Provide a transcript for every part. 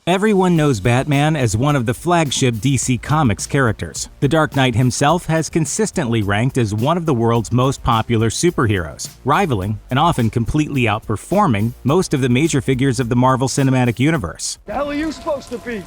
Everyone knows Batman as one of the flagship DC Comics characters. The Dark Knight himself has consistently ranked as one of the world's most popular superheroes, rivaling and often completely outperforming most of the major figures of the Marvel Cinematic Universe. The hell are you supposed to be?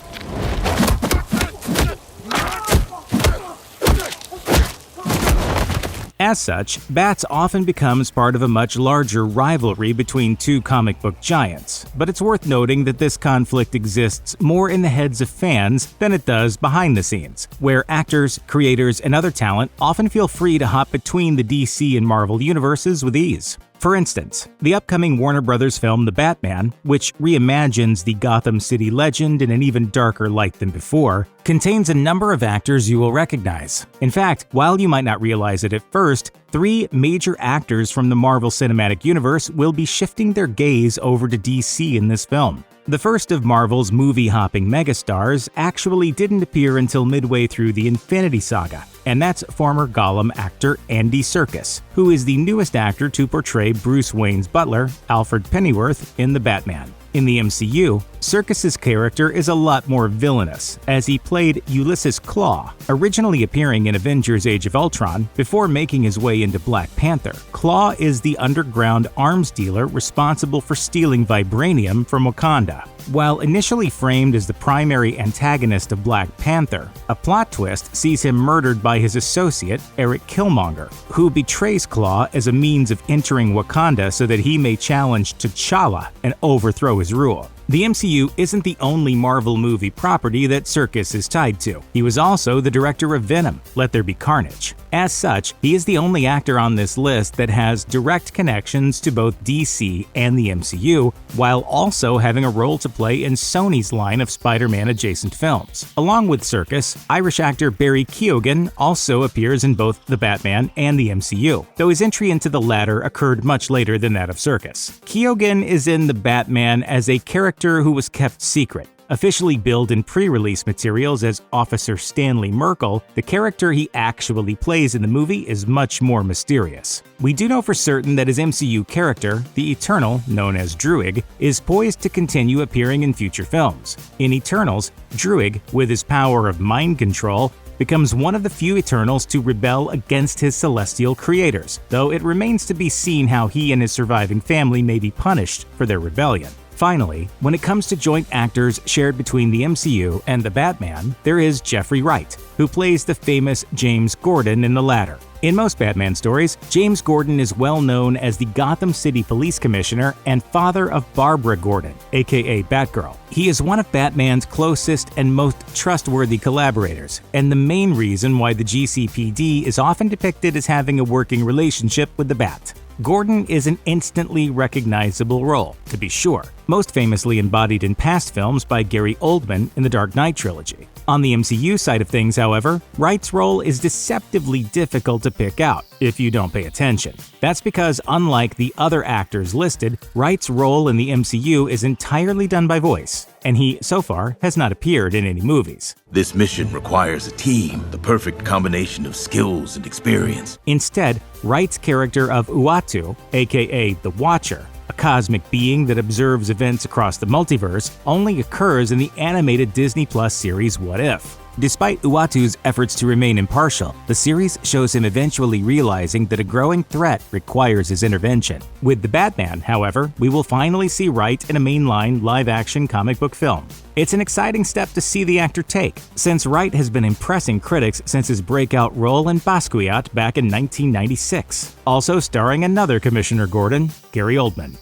As such, Bats often becomes part of a much larger rivalry between two comic book giants, but it's worth noting that this conflict exists more in the heads of fans than it does behind the scenes, where actors, creators, and other talent often feel free to hop between the DC and Marvel universes with ease. For instance, the upcoming Warner Bros. Film The Batman, which reimagines the Gotham City legend in an even darker light than before, contains a number of actors you will recognize. In fact, while you might not realize it at first, 3 major actors from the Marvel Cinematic Universe will be shifting their gaze over to DC in this film. The first of Marvel's movie-hopping megastars actually didn't appear until midway through the Infinity Saga, and that's former Gollum actor Andy Serkis, who is the newest actor to portray Bruce Wayne's butler, Alfred Pennyworth, in The Batman. In the MCU, Serkis's character is a lot more villainous, as he played Ulysses Klaue, originally appearing in Avengers Age of Ultron before making his way into Black Panther. Klaue is the underground arms dealer responsible for stealing vibranium from Wakanda. While initially framed as the primary antagonist of Black Panther, a plot twist sees him murdered by his associate, Eric Killmonger, who betrays Klaue as a means of entering Wakanda so that he may challenge T'Challa and overthrow his rule. The MCU isn't the only Marvel movie property that Serkis is tied to. He was also the director of Venom, Let There Be Carnage. As such, he is the only actor on this list that has direct connections to both DC and the MCU, while also having a role to play in Sony's line of Spider-Man adjacent films. Along with Serkis, Irish actor Barry Keoghan also appears in both The Batman and the MCU, though his entry into the latter occurred much later than that of Serkis. Keoghan is in The Batman as a character who was kept secret. Officially billed in pre-release materials as Officer Stanley Merkel, the character he actually plays in the movie is much more mysterious. We do know for certain that his MCU character, the Eternal, known as Druig, is poised to continue appearing in future films. In Eternals, Druig, with his power of mind control, becomes one of the few Eternals to rebel against his celestial creators, though it remains to be seen how he and his surviving family may be punished for their rebellion. Finally, when it comes to joint actors shared between the MCU and The Batman, there is Jeffrey Wright, who plays the famous James Gordon in the latter. In most Batman stories, James Gordon is well known as the Gotham City Police Commissioner and father of Barbara Gordon, aka Batgirl. He is one of Batman's closest and most trustworthy collaborators, and the main reason why the GCPD is often depicted as having a working relationship with the Bat. Gordon is an instantly recognizable role, to be sure, most famously embodied in past films by Gary Oldman in the Dark Knight trilogy. On the MCU side of things, however, Wright's role is deceptively difficult to pick out if you don't pay attention. That's because, unlike the other actors listed, Wright's role in the MCU is entirely done by voice, and he, so far, has not appeared in any movies. This mission requires a team, the perfect combination of skills and experience. Instead, Wright's character of Uatu, aka the Watcher, a cosmic being that observes events across the multiverse, only occurs in the animated Disney Plus series What If. Despite Uatu's efforts to remain impartial, the series shows him eventually realizing that a growing threat requires his intervention. With The Batman, however, we will finally see Wright in a mainline live-action comic book film. It's an exciting step to see the actor take, since Wright has been impressing critics since his breakout role in Basquiat back in 1996, also starring another Commissioner Gordon, Gary Oldman.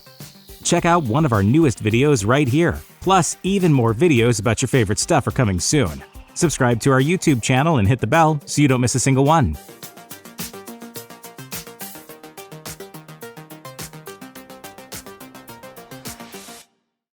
Check out one of our newest videos right here. Plus, even more videos about your favorite stuff are coming soon. Subscribe to our YouTube channel and hit the bell so you don't miss a single one.